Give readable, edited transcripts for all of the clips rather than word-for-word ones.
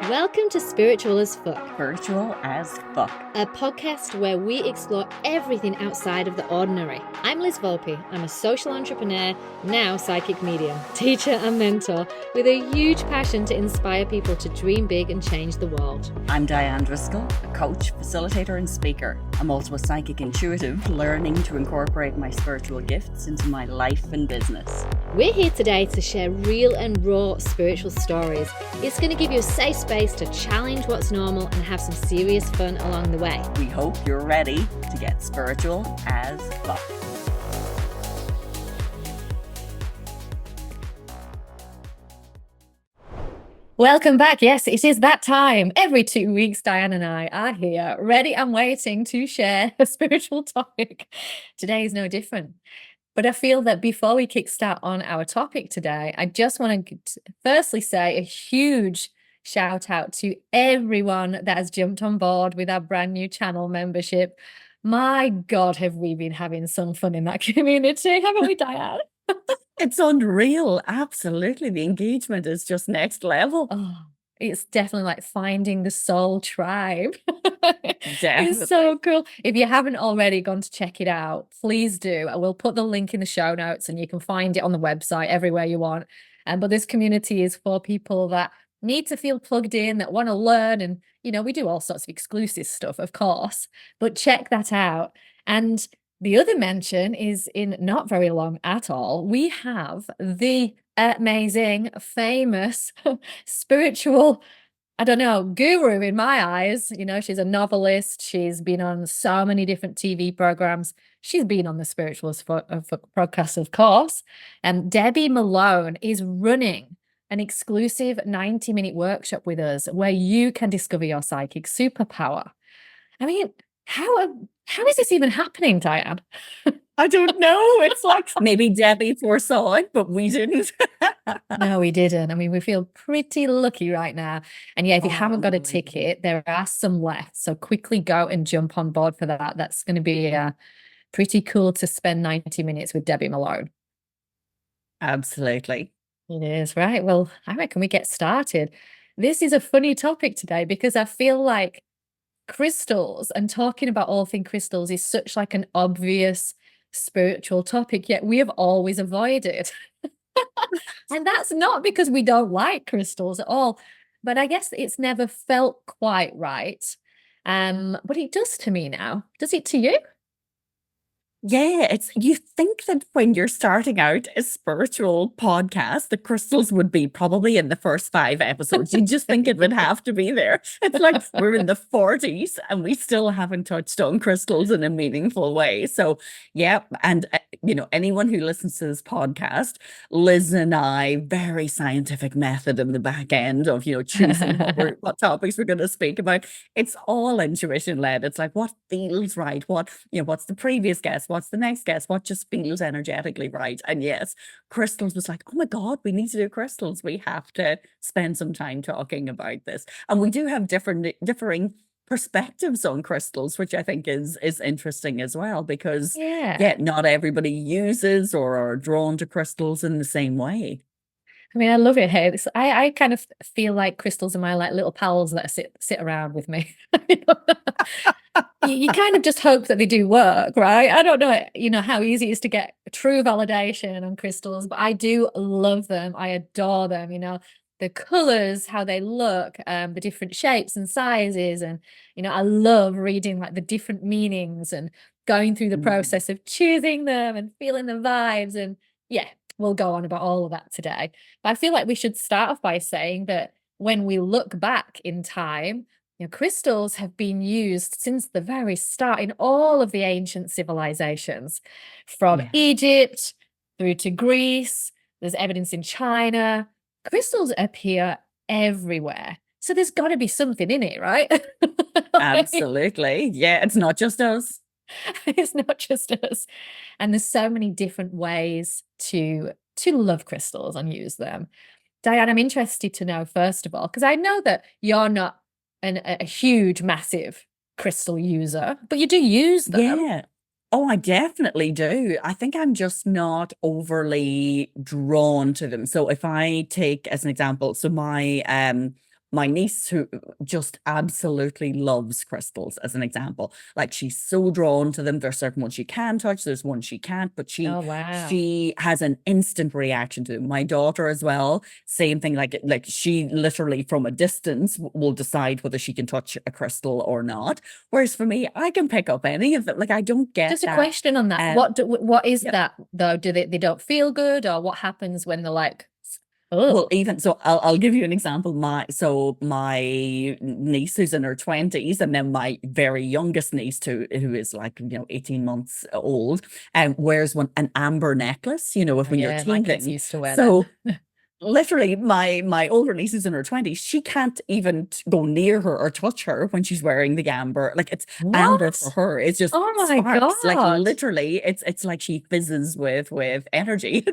Welcome to Spiritual as Fuck, Virtual as fuck. a podcast where we explore everything outside of the ordinary. I'm Liz Volpe. I'm a social entrepreneur, now psychic medium, teacher and mentor, with a huge passion to inspire people to dream big and change the world. I'm Dianne Driscoll, a coach, facilitator and speaker. I'm also a psychic intuitive, learning to incorporate my spiritual gifts into my life and business. We're here today to share real and raw spiritual stories. It's going to give you a safe space to challenge what's normal and have some serious fun along the way. We hope you're ready to get spiritual as fuck. Welcome back. Yes, it is that time. Every 2 weeks, Dianne and I are here, ready and waiting to share a spiritual topic. Today is no different. But I feel that before we kickstart on our topic today, I just want to firstly say a huge shout out to everyone that has jumped on board with our brand new channel membership. My God, have we been having some fun in that community, haven't we, Dianne? It's unreal. Absolutely. The engagement is just next level. Oh, it's definitely like finding the soul tribe. Definitely. It's so cool. If you haven't already gone to check it out, please do. I will put the link in the show notes and you can find it on the website everywhere you want. But this community is for people that need to feel plugged in, that want to learn. And, you know, we do all sorts of exclusive stuff, of course, but check that out. And the other mention is in not very long at all. We have the amazing, famous, spiritual, I don't know, guru in my eyes. You know, she's a novelist. She's been on so many different TV programs. She's been on the Spiritualist podcast, of course. And Debbie Malone is running an exclusive 90-minute workshop with us where you can discover your psychic superpower. I mean, how is this even happening, Dianne? I don't know. It's like maybe Debbie foresaw it, but we didn't. No, we didn't. I mean, we feel pretty lucky right now. And yeah, if you haven't got a ticket, there are some left. So quickly go and jump on board for that. That's going to be pretty cool to spend 90 minutes with Debbie Malone. Absolutely. It is, right? Well, I reckon we get started. This is a funny topic today because I feel like crystals and talking about all things crystals is such like an obvious spiritual topic, yet we have always avoided. And that's not because we don't like crystals at all, but I guess it's never felt quite right. But it does to me now. Does it to you? Yeah, you think that when you're starting out a spiritual podcast, the crystals would be probably in the first 5 episodes. You just think it would have to be there. It's like we're in the 40s and we still haven't touched on crystals in a meaningful way. So, yeah. And, anyone who listens to this podcast, Liz and I, very scientific method in the back end of, choosing what topics we're going to speak about. It's all intuition led. It's like what feels right, what's the previous guest, what's the next guest, what just feels energetically right. And yes, crystals was like, oh my God, we need to do crystals. We have to spend some time talking about this. And we do have differing perspectives on crystals, which I think is interesting as well, because not everybody uses or are drawn to crystals in the same way. I mean, I love it. Hey, I kind of feel like crystals are my like little pals that sit around with me. You kind of just hope that they do work, right? I don't know, how easy it is to get true validation on crystals, but I do love them. I adore them, the colors, how they look, the different shapes and sizes. And, I love reading like the different meanings and going through the process of choosing them and feeling the vibes. And yeah, we'll go on about all of that today. But I feel like we should start off by saying that when we look back in time, crystals have been used since the very start in all of the ancient civilizations, from Egypt through to Greece. There's evidence in China. Crystals appear everywhere. So there's got to be something in it, right? Absolutely. Yeah, it's not just us. It's not just us. And there's so many different ways to love crystals and use them. Dianne, I'm interested to know, first of all, because I know that you're not a huge, massive crystal user, but you do use them. Yeah. Oh, I definitely do. I think I'm just not overly drawn to them. So if I take as an example, so my my niece, who just absolutely loves crystals, as an example. Like, she's so drawn to them. There's certain ones she can touch, there's ones she can't, but Oh, wow. she has an instant reaction to them. My daughter as well, same thing. Like she literally from a distance will decide whether she can touch a crystal or not. Whereas for me, I can pick up any of it. Like, I don't get Just a that. question on that. What is that though? Do they don't feel good, or what happens when they're like, Well, oh, even so, I'll give you an example. My niece, who's in her 20s, and then my very youngest niece, who is like 18 months old, wears an amber necklace. If when you're yeah, my kids teething. used to wear So them. literally, my older niece is in her 20s. She can't even go near her or touch her when she's wearing the amber. Like, it's amber What? for her. It's just Oh my sparks. Like, God. literally, it's like she fizzes with energy.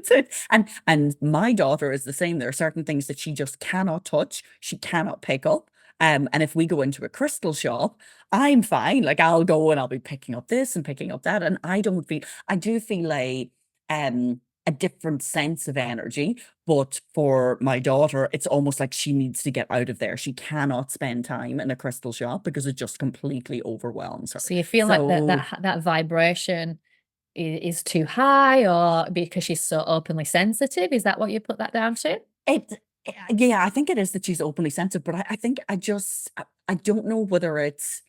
And my daughter is the same. There are certain things that she just cannot touch. She cannot pick up. And if we go into a crystal shop, I'm fine. Like, I'll go and I'll be picking up this and picking up that, and I do feel a different sense of energy. But for my daughter, it's almost like she needs to get out of there. She cannot spend time in a crystal shop because it just completely overwhelms her. So you feel like that vibration is too high, or because she's so openly sensitive? Is that what you put that down to? Yeah, I think it is that she's openly sensitive, but I think I don't know whether it's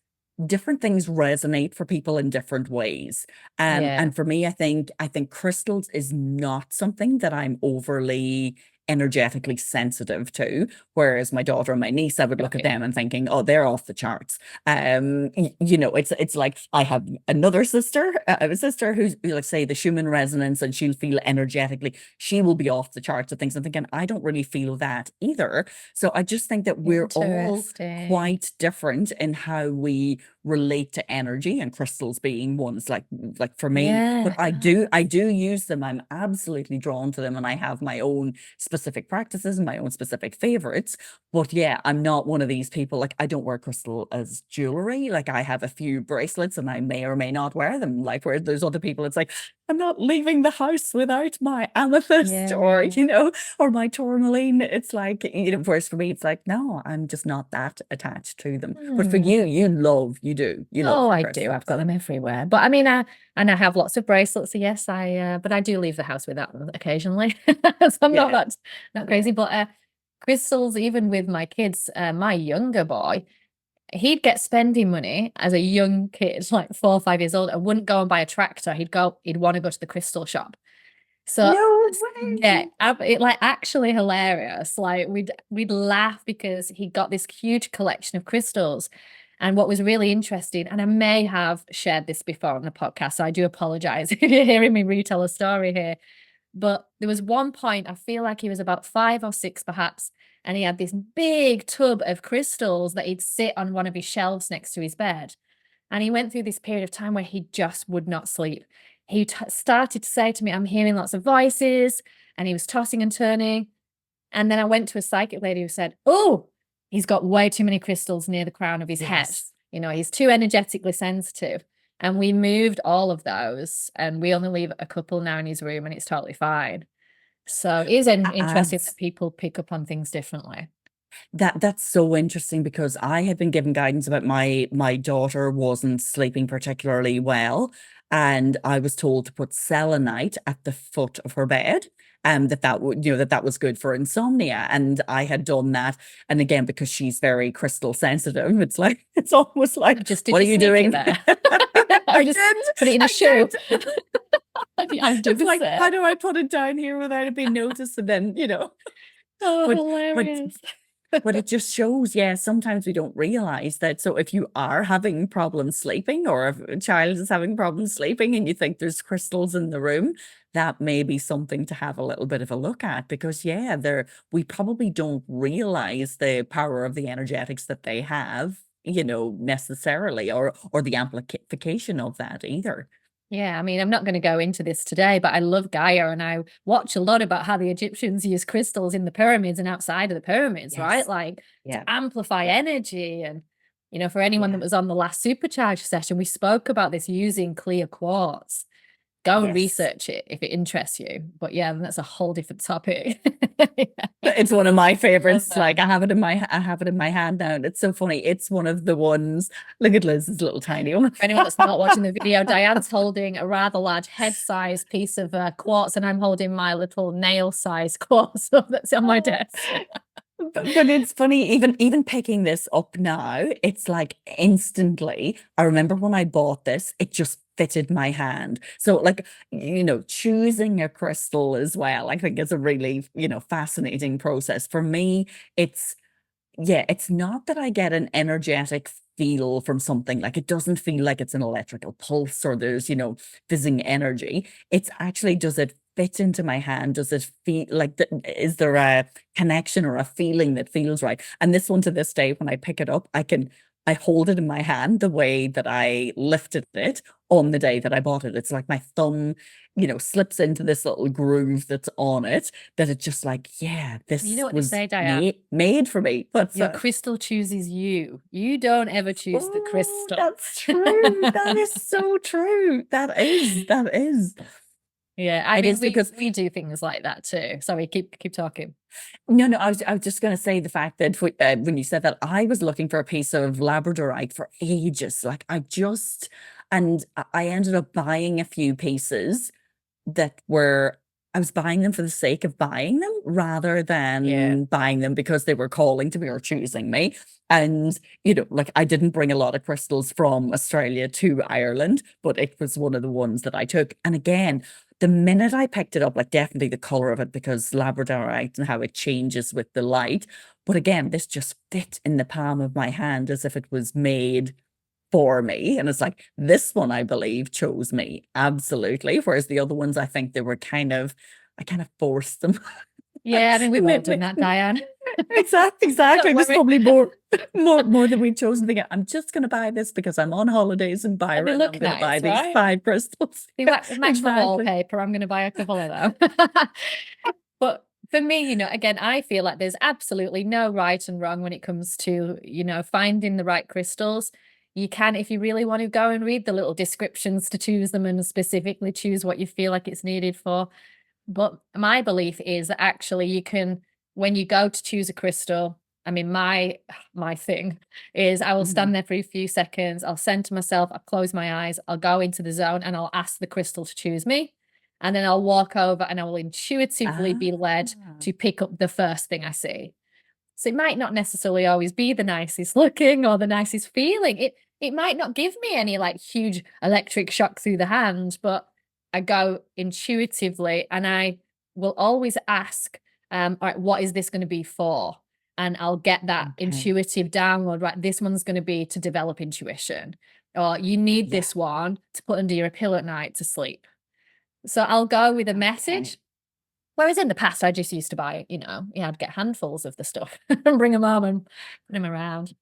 different things resonate for people in different ways. And for me, I think crystals is not something that I'm overly energetically sensitive to. Whereas my daughter and my niece, I would look at them and thinking, oh, they're off the charts. It's like I have another sister, a sister who's, like, say, the Schumann resonance, and she'll feel energetically, she will be off the charts of things. I'm thinking, I don't really feel that either. So I just think that we're all quite different in how we relate to energy, and crystals being ones like for me. But I do use them. I'm absolutely drawn to them, and I have my own specific practices and my own specific favorites. But yeah, I'm not one of these people. Like, I don't wear crystal as jewelry. Like, I have a few bracelets and I may or may not wear them. Like, where there's other people, it's like, I'm not leaving the house without my amethyst or or my tourmaline. It's like, whereas for me, it's like, no, I'm just not that attached to them. But for you, you love I do. I've got them everywhere. But I mean, I have lots of bracelets. So yes, but I do leave the house without them occasionally. So I'm not crazy. But crystals, even with my kids, my younger boy, he'd get spending money as a young kid, like 4 or 5 years old, and wouldn't go and buy a tractor. He'd want to go to the crystal shop. So no way. Yeah, it like actually hilarious. Like we'd laugh because he got this huge collection of crystals. And what was really interesting, and I may have shared this before on the podcast, so I do apologize if you're hearing me retell a story here. But there was one point, I feel like he was about 5 or 6 perhaps, and he had this big tub of crystals that he'd sit on one of his shelves next to his bed. And he went through this period of time where he just would not sleep. He started to say to me, I'm hearing lots of voices, and he was tossing and turning. And then I went to a psychic lady who said, oh, he's got way too many crystals near the crown of his head. He's too energetically sensitive. And we moved all of those, and we only leave a couple now in his room, and it's totally fine. So it is interesting that people pick up on things differently. That's so interesting, because I had been given guidance about my daughter wasn't sleeping particularly well, and I was told to put selenite at the foot of her bed, and that would that was good for insomnia. And I had done that, and again, because she's very crystal sensitive, it's almost like, just what are you doing there? I just did put it in a shoe. It's like, how do I put it down here without it being noticed? And then hilarious. But it just shows, sometimes we don't realize that. So if you are having problems sleeping, or if a child is having problems sleeping and you think there's crystals in the room, that may be something to have a little bit of a look at, because we probably don't realize the power of the energetics that they have, necessarily, or the amplification of that either. Yeah, I mean, I'm not going to go into this today, but I love Gaia, and I watch a lot about how the Egyptians use crystals in the pyramids and outside of the pyramids, right? Like to amplify energy. And, for anyone that was on the last Supercharge session, we spoke about this using clear quartz. Go and research it if it interests you. But yeah, that's a whole different topic. it's one of my favorites. that. Like I have it in my hand now, and it's so funny. It's one of the ones. Look at Liz's little tiny one. For anyone that's not watching the video, Diane's holding a rather large head-sized piece of quartz, and I'm holding my little nail-sized quartz that's on my desk. But it's funny, even picking this up now, it's like instantly. I remember when I bought this, it just fitted my hand. So like, choosing a crystal as well, I think is a really, fascinating process. For me, it's not that I get an energetic feel from something. Like it doesn't feel like it's an electrical pulse or there's, fizzing energy. It's actually, does it fit into my hand? Does it feel like, is there a connection or a feeling that feels right? And this one, to this day, when I pick it up, I hold it in my hand the way that I lifted it on the day that I bought it. It's like my thumb, slips into this little groove that's on it, that it's just like, this You know what they was say, Diane? made for me. But Your crystal chooses you. You don't ever choose the crystal. that's true. That is so true. That is. Yeah, I It mean, is because we do things like that too. Sorry, keep talking. No, I was just going to say the fact that when you said that, I was looking for a piece of labradorite for ages. Like and I ended up buying a few pieces that I was buying them for the sake of buying them rather than buying them because they were calling to me or choosing me. And, like I didn't bring a lot of crystals from Australia to Ireland, but it was one of the ones that I took. And again, the minute I picked it up, like definitely the color of it, because labradorite and how it changes with the light. But again, this just fit in the palm of my hand as if it was made for me. And it's like, this one, I believe, chose me. Absolutely. Whereas the other ones, I think they were I kind of forced them. Yeah, I mean, we've all done that, Diane. Exactly. It was probably more than we'd chosen to get. I'm just going to buy this because I'm on holidays in Byron. I'm going to buy these 5 crystals. They match the wallpaper. I'm going to buy a couple of them. But for me, again, I feel like there's absolutely no right and wrong when it comes to, finding the right crystals. You can, if you really want to, go and read the little descriptions to choose them and specifically choose what you feel like it's needed for. But my belief is that actually you can, when you go to choose a crystal, I mean, my thing is I will stand there for a few seconds. I'll center myself. I'll close my eyes. I'll go into the zone and I'll ask the crystal to choose me. And then I'll walk over and I will intuitively be led to pick up the first thing I see. So it might not necessarily always be the nicest looking or the nicest feeling. It might not give me any like huge electric shock through the hand, but I go intuitively and I will always ask, all right, what is this going to be for? And I'll get that intuitive download, right? This one's going to be to develop intuition, or you need this one to put under your pillow at night to sleep. So I'll go with a message. Whereas in the past, I just used to buy, I'd get handfuls of the stuff and bring them home and put them around.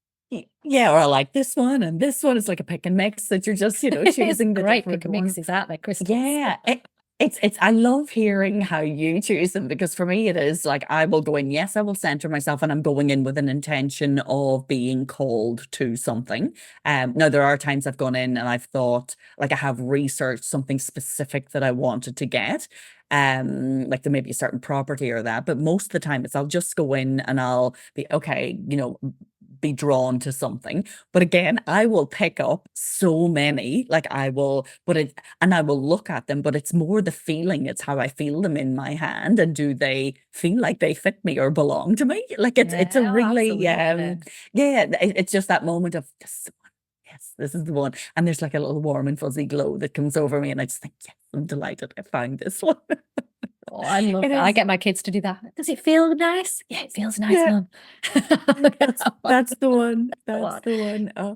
Yeah, or I like this one and this one. It's like a pick and mix that you're just, choosing the great different pick and mixes, aren't they, crystals? Yeah, it's I love hearing how you choose them, because for me it is like I will go in, yes, I will center myself and I'm going in with an intention of being called to something. Now there are times I've gone in and I've thought, like I have researched something specific that I wanted to get. Like there may be a certain property or that, but most of the time it's I'll just go in and I'll be okay, be drawn to something. But again, I will pick up so many, like I will look at them, but it's more the feeling. It's how I feel them in my hand, and do they feel like they fit me or belong to me? Like it's a really it's just that moment of this one. Yes, this is the one. And there's like a little warm and fuzzy glow that comes over me, and I just think, yes, I'm delighted I found this one. Oh, I love it. I get my kids to do that. Does it feel nice? Yeah, it feels nice, Mum. That's the one. That's the one. Oh.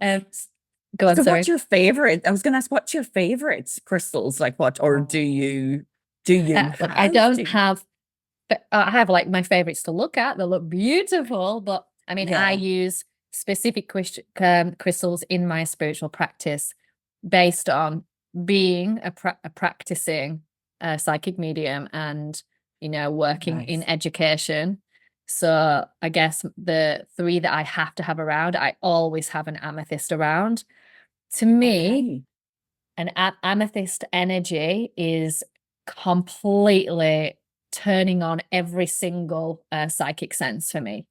Go on, so sorry. What's your favorite? I was going to ask, what's your favorite crystals? Like what, or do you have? I don't have, I have like my favorites to look at. They look beautiful, but I mean, I use specific crystals in my spiritual practice based on being a practicing psychic medium and working in education. So I guess the 3 that I have to have around, I always have an amethyst around. To me, an amethyst energy is completely turning on every single psychic sense for me.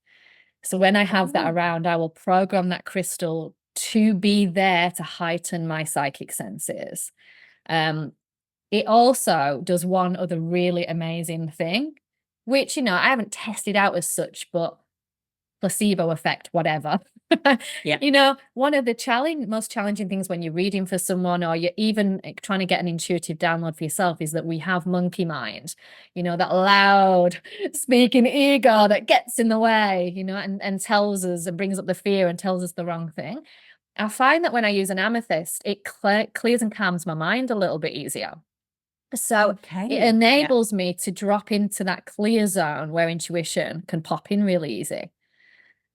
So when I have that around, I will program that crystal to be there to heighten my psychic senses. It also does one other really amazing thing, which, I haven't tested out as such, but placebo effect, whatever. Yeah. One of the most challenging things when you're reading for someone, or you're even trying to get an intuitive download for yourself, is that we have monkey mind, that loud speaking ego that gets in the way, and tells us and brings up the fear and tells us the wrong thing. I find that when I use an amethyst, it clears and calms my mind a little bit easier. So it enables me to drop into that clear zone where intuition can pop in really easy.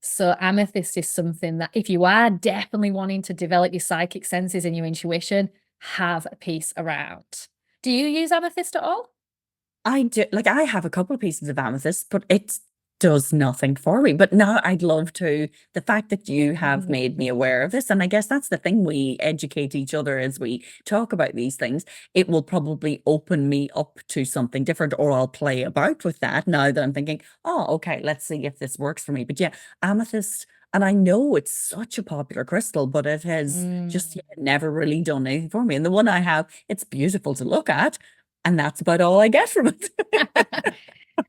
So amethyst is something that, if you are definitely wanting to develop your psychic senses and your intuition, have a piece around. Do you use amethyst at all? I do. Like, I have a couple of pieces of amethyst, but it does nothing for me. But now I'd love to. The fact that you have made me aware of this, and I guess that's the thing, we educate each other as we talk about these things. It will probably open me up to something different, or I'll play about with that now that I'm thinking, oh, okay, let's see if this works for me. But yeah, amethyst. And I know it's such a popular crystal, but it has just never really done anything for me. And the one I have, it's beautiful to look at. And that's about all I get from it.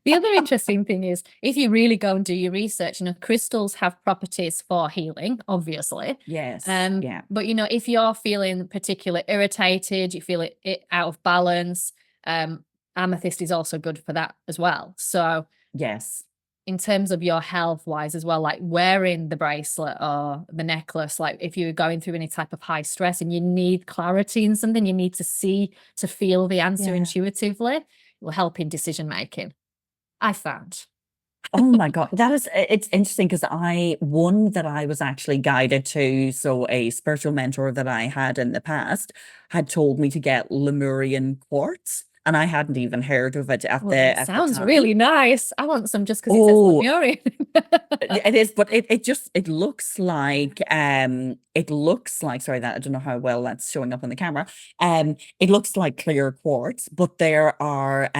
The other interesting thing is, if you really go and do your research, crystals have properties for healing, obviously. Yes. But, if you're feeling particularly irritated, you feel it out of balance, amethyst is also good for that as well. So yes, in terms of your health wise as well, like wearing the bracelet or the necklace, like if you're going through any type of high stress and you need clarity in something, you need to feel the answer intuitively, it will help in decision making, I found. Oh my God. It's interesting because one that I was actually guided to, so a spiritual mentor that I had in the past had told me to get Lemurian quartz. And I hadn't even heard of it at the sounds time. really nice. I want some just because it says Lemurian. It is, but it looks like sorry, that I don't know how well that's showing up on the camera. It looks like clear quartz, but there are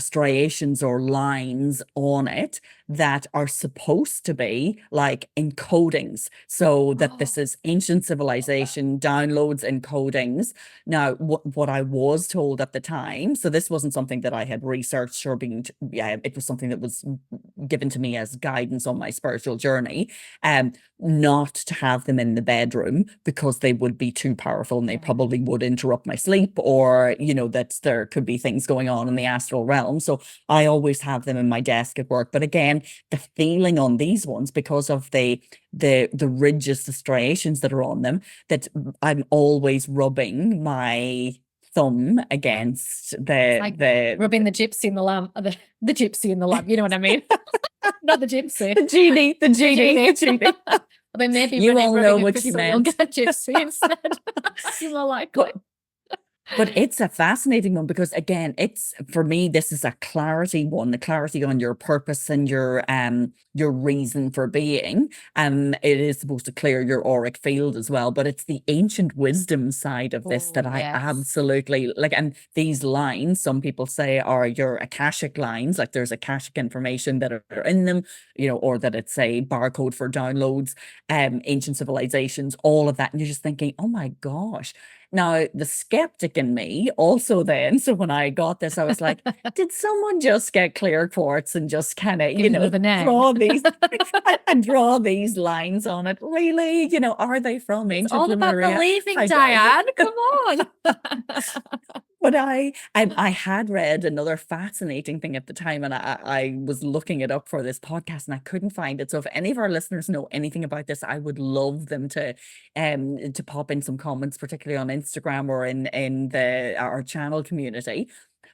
striations or lines on it that are supposed to be like encodings, so that this is ancient civilization downloads, encodings. Now, what I was told at the time, so this wasn't something that I had researched or it was something that was given to me as guidance on my spiritual journey, not to have them in the bedroom because they would be too powerful and they probably would interrupt my sleep, or that there could be things going on in the astral realm. So I always have them in my desk at work. But again, the feeling on these ones, because of the ridges, the striations that are on them, that I'm always rubbing my thumb against the rubbing the gypsy in the lamp, the gypsy in the lamp, you know what I mean? Not the gypsy, the genie. Well, then maybe you all know what you meant. You'll get gypsy instead. You're more likely. But it's a fascinating one because, again, for me, this is a clarity one, the clarity on your purpose and your reason for being. It is supposed to clear your auric field as well, but it's the ancient wisdom side of this that I absolutely like. And these lines, some people say, are your Akashic lines, like there's Akashic information that are in them, or that it's a barcode for downloads, ancient civilizations, all of that. And you're just thinking, oh my gosh. Now, the skeptic in me also then, so when I got this, I was like, did someone just get clear quartz and just kind of, draw these and draw these lines on it? Really? Are they from ancient all Lemuria? About believing, Dianne. Come on. But I had read another fascinating thing at the time, and I was looking it up for this podcast and I couldn't find it. So if any of our listeners know anything about this, I would love them to pop in some comments, particularly on Instagram or in our channel community.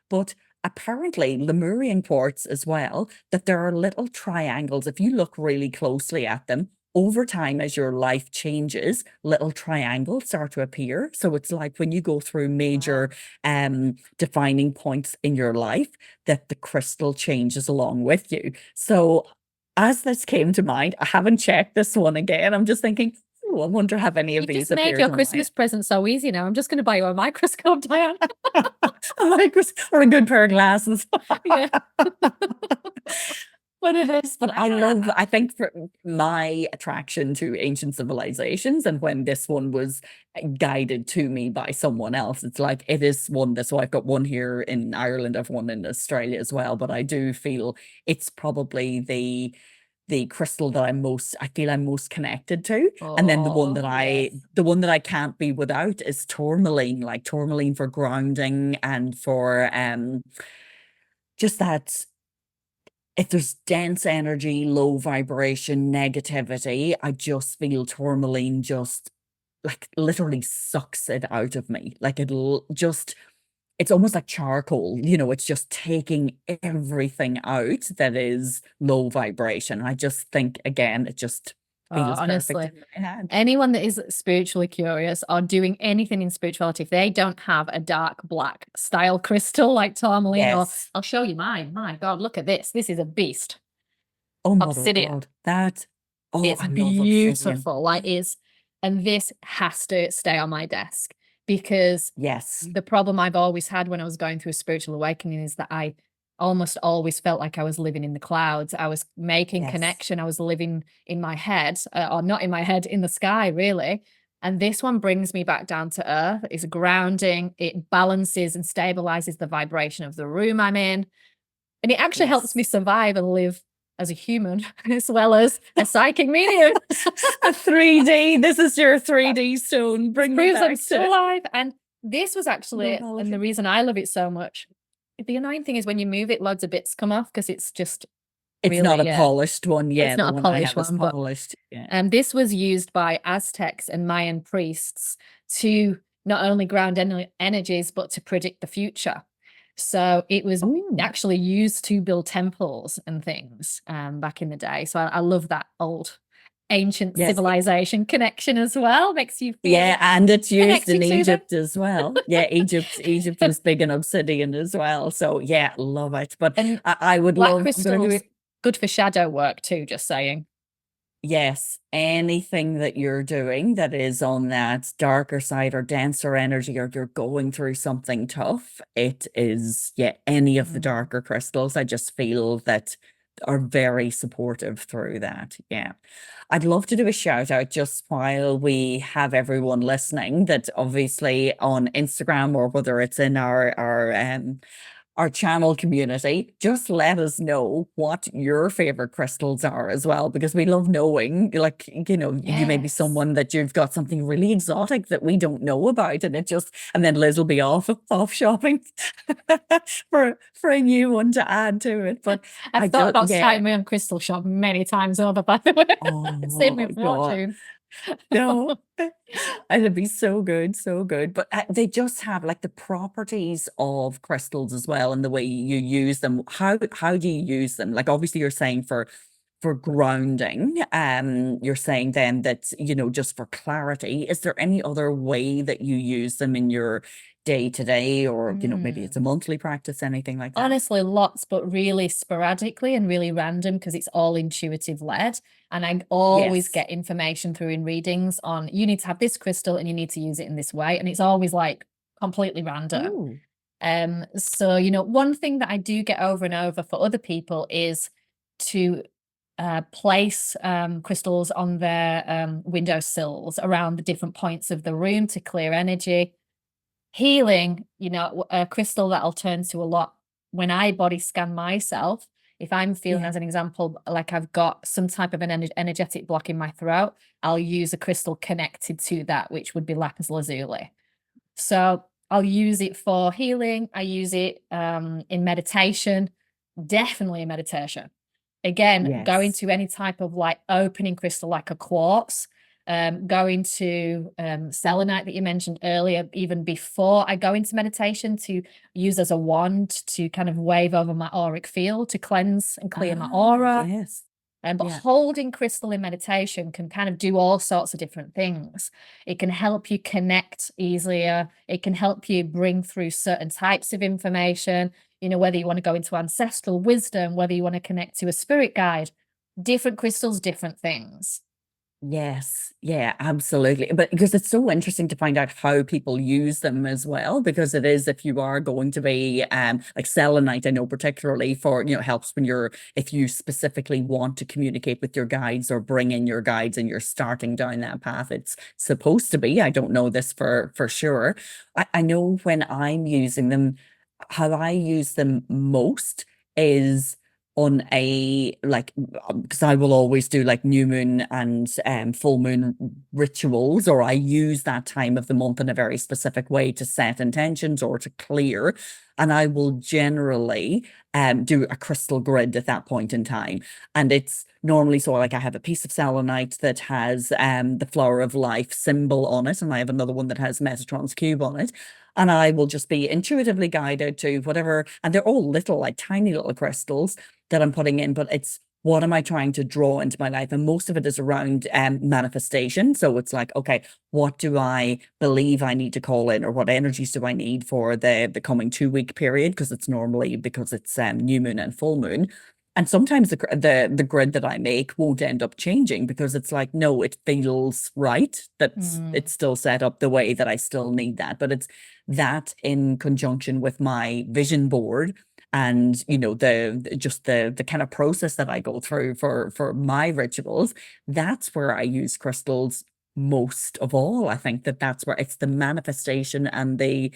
But apparently Lemurian quartz as well, that there are little triangles. If you look really closely at them, over time, as your life changes, little triangles start to appear. So it's like when you go through major defining points in your life, that the crystal changes along with you. So as this came to mind, I haven't checked this one again. I'm just thinking, Oh, I wonder have any of You these just made appeared your online. Christmas present so easy now. I'm just going to buy you a microscope, Diane. Or a good pair of glasses. Yeah. But it is, but I think for my attraction to ancient civilizations, and when this one was guided to me by someone else, it's like it is one that, so I've got one here in Ireland, I've one in Australia as well, but I do feel it's probably the crystal that I feel I'm most connected to. And then the one that I can't be without is tourmaline, like tourmaline for grounding and for just that if there's dense energy, low vibration, negativity, I just feel tourmaline just like literally sucks it out of me. Like it'll just, it's almost like charcoal, it's just taking everything out that is low vibration. I just think, again, it just feels honestly, perfect in my hand. anyone that is spiritually curious or doing anything in spirituality, if they don't have a dark black style crystal like tourmaline, or I'll show you mine. My God, look at this. This is a beast. Oh my Obsidian. God. It's I love beautiful. obsidian. Like and this has to stay on my desk, because Yes. the problem I've always had when I was going through a spiritual awakening is that I almost always felt like I was living in the clouds. I was making connection. I was living in my head, or not in my head, in the sky, really. And this one brings me back down to earth. It's grounding. It balances and stabilizes the vibration of the room I'm in. And it actually helps me survive and live as a human as well as a psychic medium. A 3D. This is your 3D stone. Bring me Proves back I'm still alive. And this was actually, and the reason I love it so much, the annoying thing is when you move it, loads of bits come off because it's just It's not a polished one. Yeah, it's not a polished one, but polished. Yeah. this was used by Aztecs and Mayan priests to not only ground energies, but to predict the future. So it was actually used to build temples and things back in the day. So I love that old ancient civilization connection as well. Makes you feel and it's used in Egypt as well. Yeah, Egypt was big in obsidian as well. So yeah, love it. But I would love crystals, good for shadow work too, just saying. Yes, anything that you're doing that is on that darker side or denser energy, or you're going through something tough, it is, any of the darker crystals, I just feel that are very supportive through that. Yeah. I'd love to do a shout out just while we have everyone listening, that obviously on Instagram, or whether it's in our channel community, just let us know what your favorite crystals are as well, because we love knowing, like, you may be someone that you've got something really exotic that we don't know about, and then Liz will be off shopping for a new one to add to it. But I've thought about starting my own crystal shop many times over, by the way. Saved me a fortune. No, it'd be so good, so good. But they just have like the properties of crystals as well, and the way you use them. How do you use them? Like, obviously you're saying for grounding, you're saying then that, just for clarity. Is there any other way that you use them in your day-to-day, or maybe it's a monthly practice, anything like that? Honestly, lots, but really sporadically and really random, because it's all intuitive led. And I always get information through in readings on, you need to have this crystal and you need to use it in this way. And it's always like completely random. So, one thing that I do get over and over for other people is to place crystals on their window sills around the different points of the room to clear energy. Healing, a crystal that I'll turn to a lot when I body scan myself. If I'm feeling, as an example, like I've got some type of an energetic block in my throat, I'll use a crystal connected to that, which would be lapis lazuli. So I'll use it for healing. I use it in meditation, definitely in meditation. Again, going to any type of like opening crystal, like a quartz, going to selenite that you mentioned earlier, even before I go into meditation, to use as a wand to kind of wave over my auric field to cleanse and clear my aura. But holding crystal in meditation can kind of do all sorts of different things. It can help you connect easier. It can help you bring through certain types of information, whether you want to go into ancestral wisdom, whether you want to connect to a spirit guide, different crystals, different things. Yes, yeah, absolutely. But because it's so interesting to find out how people use them as well, because it is, if you are going to be like selenite, I know particularly for, helps when you're, if you specifically want to communicate with your guides or bring in your guides and you're starting down that path. It's supposed to be. I don't know this for sure. I know when I'm using them, how I use them most is on a like, because I will always do like new moon and full moon rituals, or I use that time of the month in a very specific way to set intentions or to clear. And I will generally do a crystal grid at that point in time. And it's normally, so like I have a piece of selenite that has the flower of life symbol on it, and I have another one that has Metatron's cube on it. And I will just be intuitively guided to whatever, and they're all little, like tiny little crystals that I'm putting in, but it's what am I trying to draw into my life? And most of it is around manifestation. So it's like, okay, what do I believe I need to call in, or what energies do I need for the coming 2 week period? Because it's normally, because it's new moon and full moon. And sometimes the grid that I make won't end up changing, because it's like, no, it feels right that it's still set up the way that I still need that. But it's that in conjunction with my vision board, and the kind of process that I go through for my rituals, that's where I use crystals most of all. I think that's where it's the manifestation and the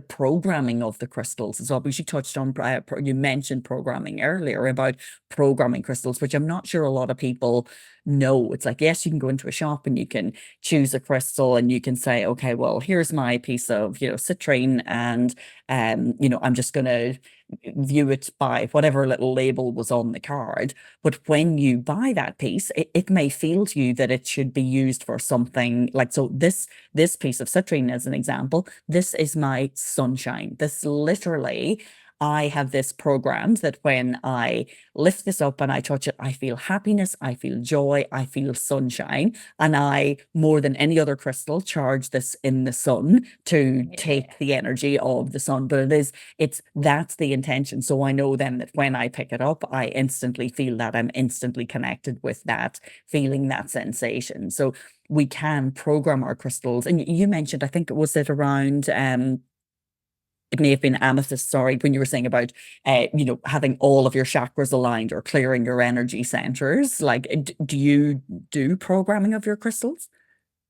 programming of the crystals as well. Because you touched on, you mentioned programming earlier, about programming crystals, which I'm not sure a lot of people know. It's like, yes, you can go into a shop and you can choose a crystal and you can say, okay, well, here's my piece of, citrine, and I'm just going to view it by whatever little label was on the card. But when you buy that piece, it may feel to you that it should be used for something like, so this piece of citrine, as an example, this is my sunshine. This literally, I have this programmed that when I lift this up and I touch it, I feel happiness, I feel joy, I feel sunshine. And I, more than any other crystal, charge this in the sun to take the energy of the sun. But that's the intention. So I know then that when I pick it up, I instantly feel that I'm instantly connected with that, feeling that sensation. So we can program our crystals. And you mentioned, I think, was it around it may have been amethyst, sorry, when you were saying about having all of your chakras aligned or clearing your energy centers. Like, do you do programming of your crystals?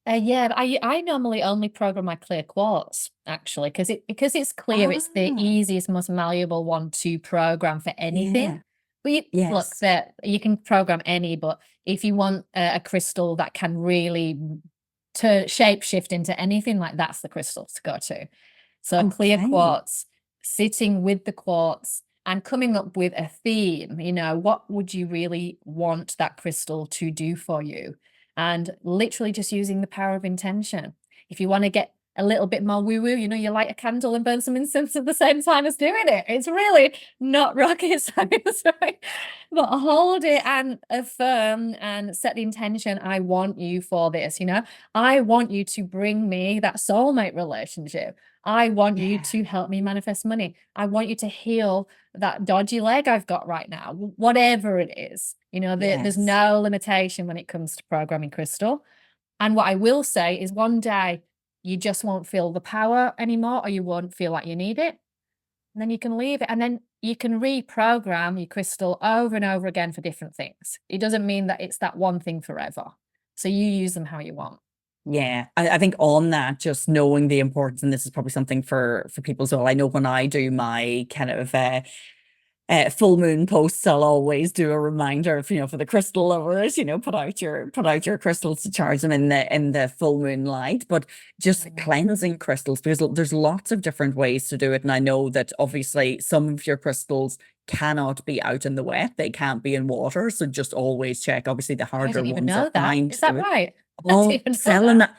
Yeah, I normally only program my clear quartz, actually, because it's clear. It's the easiest, most malleable one to program for anything. But look, that you can program any, but if you want a crystal that can really shape shift into anything, like, that's the crystal to go to. So clear quartz, sitting with the quartz and coming up with a theme. What would you really want that crystal to do for you? And literally just using the power of intention. If you want to get a little bit more woo-woo, you light a candle and burn some incense at the same time as doing it. It's really not rocket science, right? But hold it and affirm and set the intention. I want you for this, I want you to bring me that soulmate relationship. I want you to help me manifest money. I want you to heal that dodgy leg I've got right now, whatever it is. There's no limitation when it comes to programming crystal. And what I will say is, one day you just won't feel the power anymore, or you won't feel like you need it. And then you can leave it, and then you can reprogram your crystal over and over again for different things. It doesn't mean that it's that one thing forever. So you use them how you want. Yeah, I think on that, just knowing the importance, and this is probably something for people as well. I know when I do my kind of full moon posts, I'll always do a reminder of, for the crystal lovers, put out your crystals to charge them in the full moon light. But just cleansing crystals, because there's lots of different ways to do it. And I know that obviously some of your crystals cannot be out in the wet, they can't be in water. So just always check. Obviously the harder ones are fine. Is that right?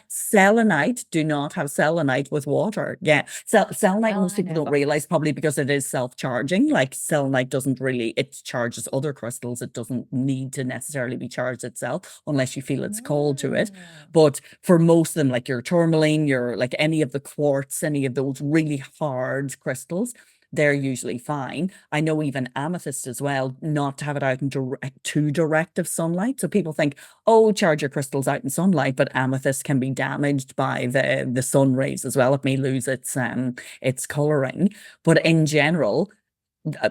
Selenite do not have selenite with water. Yeah. Selenite, most people don't realize, probably because it is self-charging. Like, selenite it charges other crystals. It doesn't need to necessarily be charged itself unless you feel it's called to it. But for most of them, like your tourmaline, like any of the quartz, any of those really hard crystals, they're usually fine. I know even amethyst as well, not to have it out in too direct of sunlight. So people think, oh, charge your crystals out in sunlight, but amethyst can be damaged by the sun rays as well. It may lose its coloring. But in general,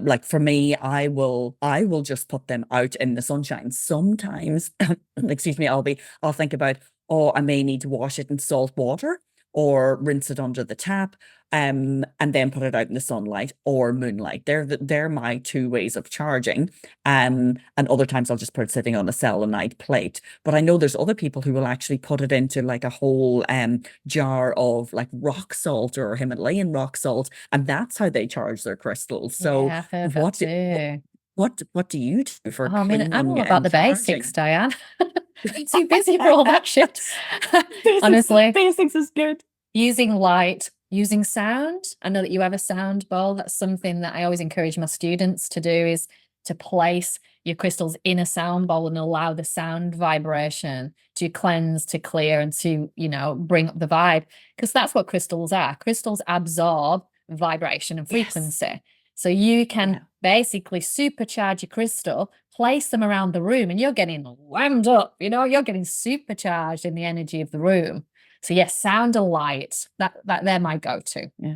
like for me, I will just put them out in the sunshine. Sometimes, excuse me, I'll think about, oh, I may need to wash it in salt water or rinse it under the tap, and then put it out in the sunlight or moonlight. They're my two ways of charging. And other times I'll just put it sitting on a selenite plate. But I know there's other people who will actually put it into like a whole jar of like rock salt or Himalayan rock salt, and that's how they charge their crystals. So Yeah, I've heard that what too. what do you do for Oh, I mean, I'm all cleaning about and the charging? basics, Diane. I'm too busy for all that shit. Basics, Honestly, basics is good. using light, using sound. I know that you have a sound bowl. That's something that I always encourage my students to do, is to place your crystals in a sound bowl and allow the sound vibration to cleanse, to clear, and to, bring up the vibe. Because that's what crystals are. Crystals absorb vibration and Yes. frequency. So you can Yeah. basically supercharge your crystal, place them around the room, and you're getting whammed up, you're getting supercharged in the energy of the room. So yes, sound and light, that they're my go-to. Yeah.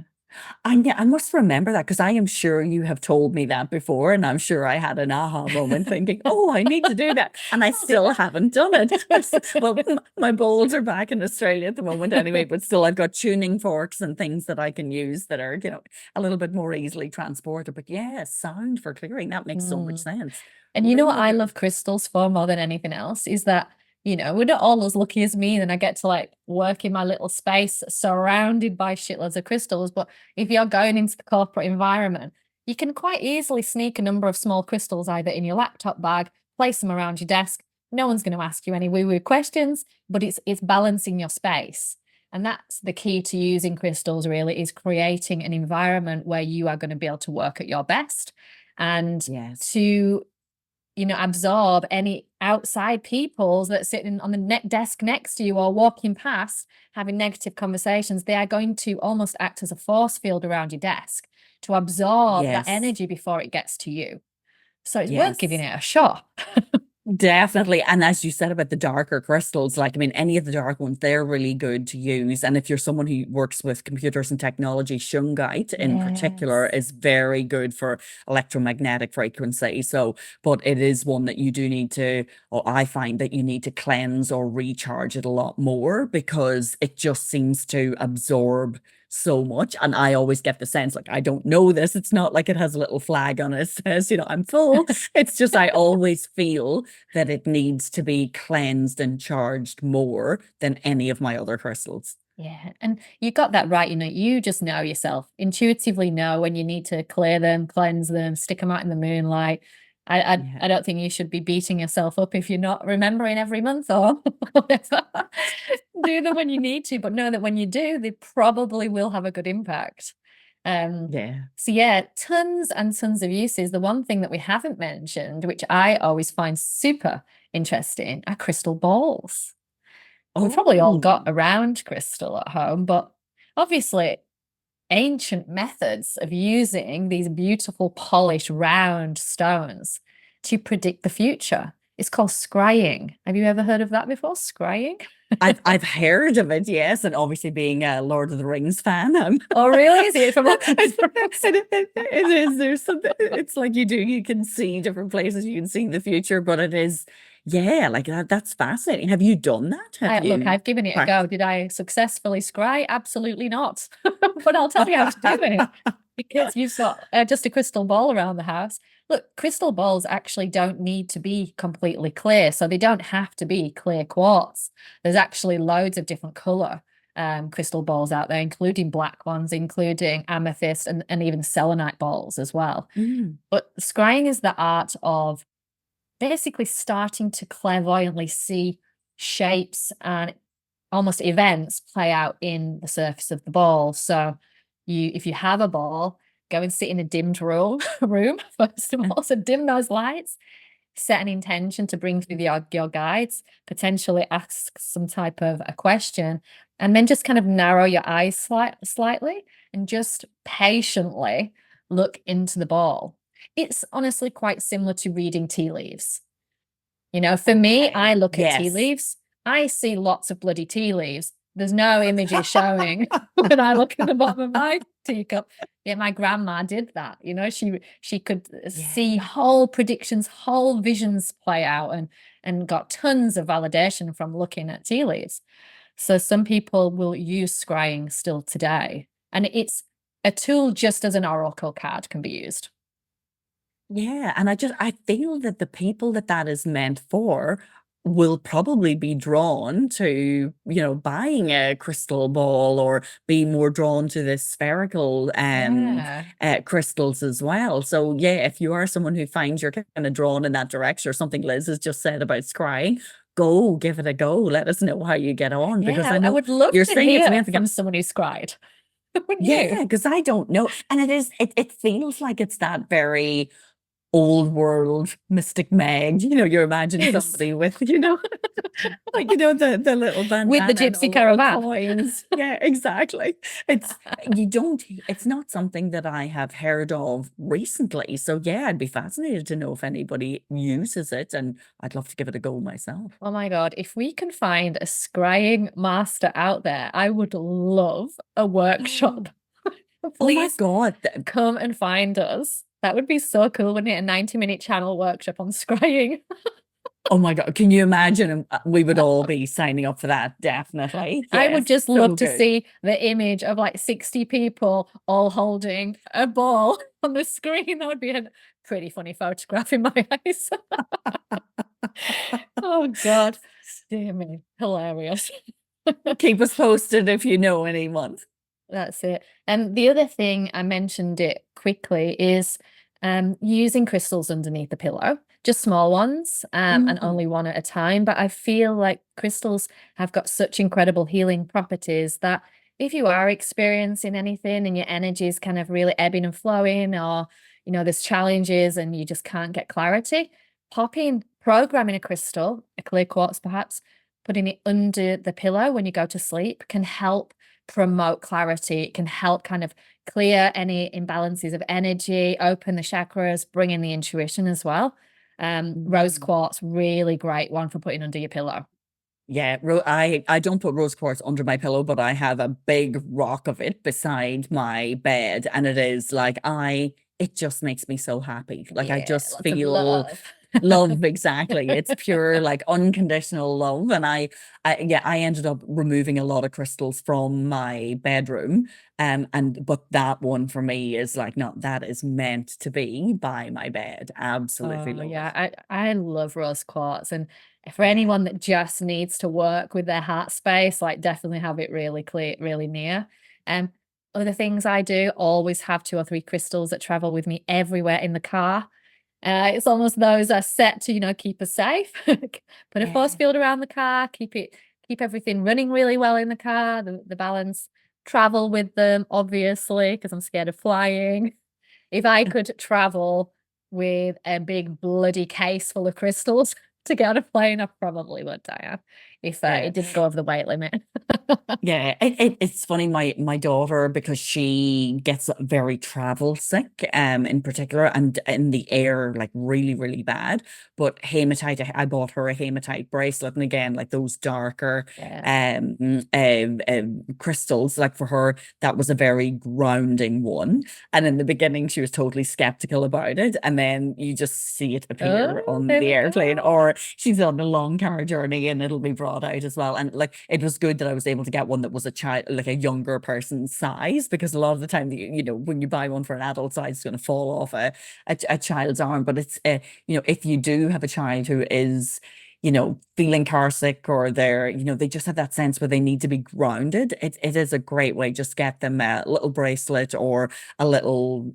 I must remember that, because I am sure you have told me that before, and I'm sure I had an aha moment thinking, oh, I need to do that. And I still haven't done it. Well, my bowls are back in Australia at the moment anyway, but still I've got tuning forks and things that I can use that are, a little bit more easily transported. But yeah, sound for clearing, that makes so much sense. And you know what I Really love crystals for more than anything else is that, we're not all as lucky as me, and I get to like work in my little space surrounded by shitloads of crystals. But if you're going into the corporate environment, you can quite easily sneak a number of small crystals either in your laptop bag, place them around your desk. No one's going to ask you any woo-woo questions, but it's balancing your space. And that's the key to using crystals, really, is creating an environment where you are going to be able to work at your best and Yes. to absorb any outside peoples that sitting on the desk next to you or walking past having negative conversations. They are going to almost act as a force field around your desk to absorb that Yes. energy before it gets to you. So it's worth giving Yes. it a shot. Definitely. And as you said about the darker crystals, like, I mean, any of the dark ones, they're really good to use. And if you're someone who works with computers and technology, shungite in particular Yes. is very good for electromagnetic frequency. So, but it is one that you do need to, or I find that you need to cleanse or recharge it a lot more, because it just seems to absorb so much. And I always get the sense, like, I don't know this. It's not like it has a little flag on it says, I'm full. It's just, I always feel that it needs to be cleansed and charged more than any of my other crystals. Yeah, and you got that right. You just know yourself, intuitively know when you need to clear them, cleanse them, stick them out in the moonlight. I don't think you should be beating yourself up if you're not remembering every month or whatever. Do them when you need to, but know that when you do, they probably will have a good impact. Yeah. So yeah, tons and tons of uses. The one thing that we haven't mentioned, which I always find super interesting, are crystal balls. We've probably all got a round crystal at home, but obviously ancient methods of using these beautiful polished round stones to predict the future. It's called scrying. Have you ever heard of that before? Scrying? I've heard of it, yes, and obviously being a Lord of the Rings fan, Oh, really? Is it from it is. There's something. It's like you can see different places, you can see the future, but it is, like that. That's fascinating. Have you done that? Look, I've given it a go. Did I successfully scry? Absolutely not. But I'll tell you how to do it, because you've got just a crystal ball around the house. Look, crystal balls actually don't need to be completely clear, so they don't have to be clear quartz. There's actually loads of different color crystal balls out there, including black ones, including amethyst, and even selenite balls as well. But scrying is the art of basically starting to clairvoyantly see shapes and almost events play out in the surface of the ball. So if you have a ball, go and sit in a dimmed room first of all. So dim those lights, set an intention to bring through your guides, potentially ask some type of a question, and then just kind of narrow your eyes slightly and just patiently look into the ball. It's honestly quite similar to reading tea leaves. You know, for me, I look at tea Yes. leaves, I see lots of bloody tea leaves. There's no images showing when I look at the bottom of my teacup. Yeah, my grandma did that. You know, she could see whole predictions, whole visions play out, and got tons of validation from looking at tea leaves. So some people will use scrying still today, and it's a tool just as an oracle card can be used. Yeah, and I feel that the people that is meant for will probably be drawn to, buying a crystal ball or be more drawn to the spherical Yeah. crystals as well. So yeah, if you are someone who finds you're kind of drawn in that direction, or something Liz has just said about scrying, go give it a go. Let us know how you get on, because Yeah, I I know would love you're to saying it's hear meant to from get. someone who's cried. Wouldn't Yeah, you? because I don't know. And it feels like it's that very old world mystic mag. You imagine Yes. somebody with, like, the little bandana With the and gypsy all the caravan. coins. Yeah, exactly. It's not something that I have heard of recently. So yeah, I'd be fascinated to know if anybody uses it, and I'd love to give it a go myself. Oh my God, if we can find a scrying master out there, I would love a workshop. Oh my Please God. come and find us. That would be so cool, wouldn't it? A 90-minute channel workshop on scrying. Oh my God. Can you imagine? We would all be signing up for that. Definitely. I would Yes, just so love to good. see the image of like 60 people all holding a ball on the screen. That would be a pretty funny photograph in my eyes. Oh God, dear me, hilarious. Keep us posted if you know anyone. That's it. And the other thing, I mentioned it quickly, is using crystals underneath the pillow, just small ones, and only one at a time. But I feel like crystals have got such incredible healing properties that if you are experiencing anything and your energy is kind of really ebbing and flowing, or there's challenges and you just can't get clarity, programming a crystal, a clear quartz perhaps, putting it under the pillow when you go to sleep can help promote clarity. It can help kind of clear any imbalances of energy, open the chakras, bring in the intuition as well. Rose quartz, really great one for putting under your pillow. Yeah, I don't put rose quartz under my pillow, but I have a big rock of it beside my bed, and it is like it just makes me so happy. Like I Yeah, just lots of feel love. love, exactly. It's pure, like, unconditional love. And I ended up removing a lot of crystals from my bedroom. But that one for me is like, no, that is meant to be by my bed. Absolutely Oh love it. yeah, I love rose quartz, and for anyone that just needs to work with their heart space, like definitely have it really clear, really near. Other things I do, always have 2 or 3 crystals that travel with me everywhere in the car. It's almost those are set to keep us safe. Put a force field around the car, keep everything running really well in the car, the balance. Travel with them, obviously, because I'm scared of flying. If I could travel with a big bloody case full of crystals to get on a plane, I probably would, Diane, if it didn't go over the weight limit. Yeah, it's funny. My daughter, because she gets very travel sick, in particular, and in the air, like really, really bad. But hematite, I bought her a hematite bracelet, and again, like those darker, crystals. Like for her, that was a very grounding one. And in the beginning, she was totally skeptical about it, and then you just see it appear on the airplane, or she's on a long car journey, and it'll be brought out as well. And like it was good that I was able to get one that was a child, like a younger person's size, because a lot of the time, when you buy one for an adult size, it's going to fall off a child's arm. But it's if you do have a child who is feeling car sick, or they just have that sense where they need to be grounded, it is a great way. Just get them a little bracelet or a little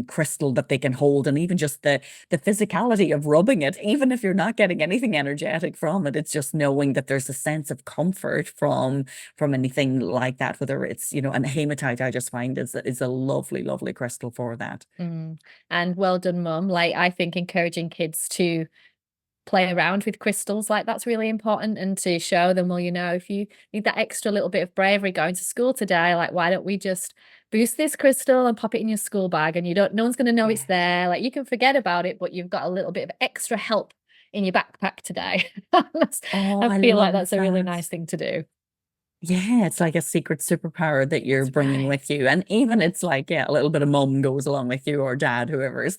crystal that they can hold, and even just the physicality of rubbing it, even if you're not getting anything energetic from it, it's just knowing that there's a sense of comfort from anything like that, whether it's and hematite, I just find is a lovely crystal for that. And well done, Mum. Like, I think encouraging kids to play around with crystals, like that's really important, and to show them, well, you know, if you need that extra little bit of bravery going to school today, like why don't we just boost this crystal and pop it in your school bag, and no one's going to know it's there. Like you can forget about it, but you've got a little bit of extra help in your backpack today. I feel like that's a really nice thing to do. Yeah, it's like a secret superpower that you're bringing with you. And even it's like, yeah, a little bit of mum goes along with you, or dad, whoever's,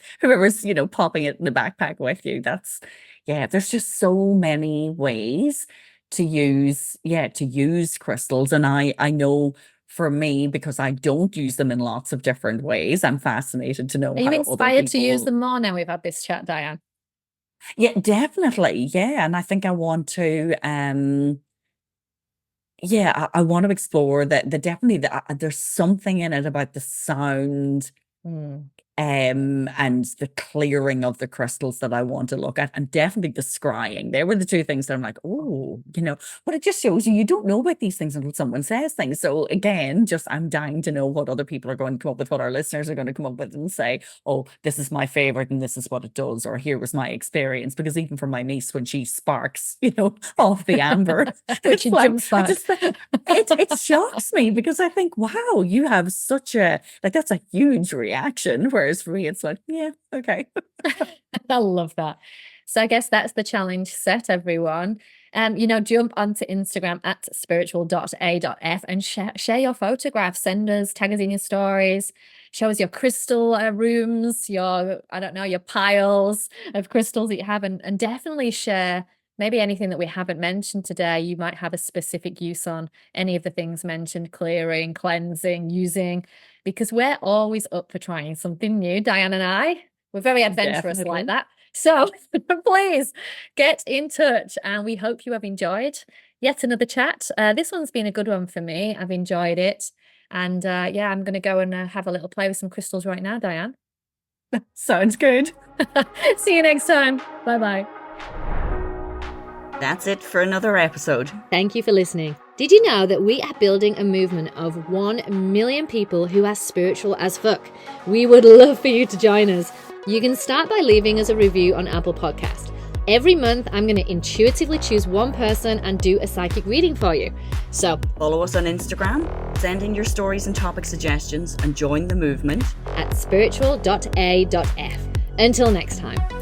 you know, popping it in the backpack with you. There's just so many ways to use crystals. And I know for me, because I don't use them in lots of different ways, I'm fascinated to know Are you inspired to use them more now we've had this chat, Dianne? Yeah, definitely. Yeah. And I think I want to, I want to explore that. Definitely, there's something in it about the sound, and the clearing of the crystals that I want to look at, and definitely the scrying. They were the two things that I'm like, oh, you know, but it just shows you don't know about these things until someone says things. So again, just I'm dying to know what other people are going to come up with, what our listeners are going to come up with and say, oh, this is my favorite and this is what it does, or here was my experience. Because even for my niece, when she sparks, you know, off the amber, which it shocks me, because I think, wow, you have such a, like, that's a huge reaction. Whereas for me, it's like, yeah, okay. I love that. So I guess that's the challenge set, everyone. You know, jump onto Instagram at spiritual.a.f and share your photographs. Send us, tag us in your stories. Show us your crystal rooms, your piles of crystals that you have, and definitely share maybe anything that we haven't mentioned today. You might have a specific use on any of the things mentioned: clearing, cleansing, using, because we're always up for trying something new. Dianne and I, we're very adventurous like that. So please get in touch, and we hope you have enjoyed yet another chat. This one's been a good one for me. I've enjoyed it. And I'm going to go and have a little play with some crystals right now, Dianne. Sounds good. See you next time. Bye-bye. That's it for another episode. Thank you for listening. Did you know that we are building a movement of 1 million people who are spiritual as fuck? We would love for you to join us. You can start by leaving us a review on Apple Podcast. Every month, I'm going to intuitively choose one person and do a psychic reading for you. So follow us on Instagram, send in your stories and topic suggestions, and join the movement at spiritual.a.f. Until next time.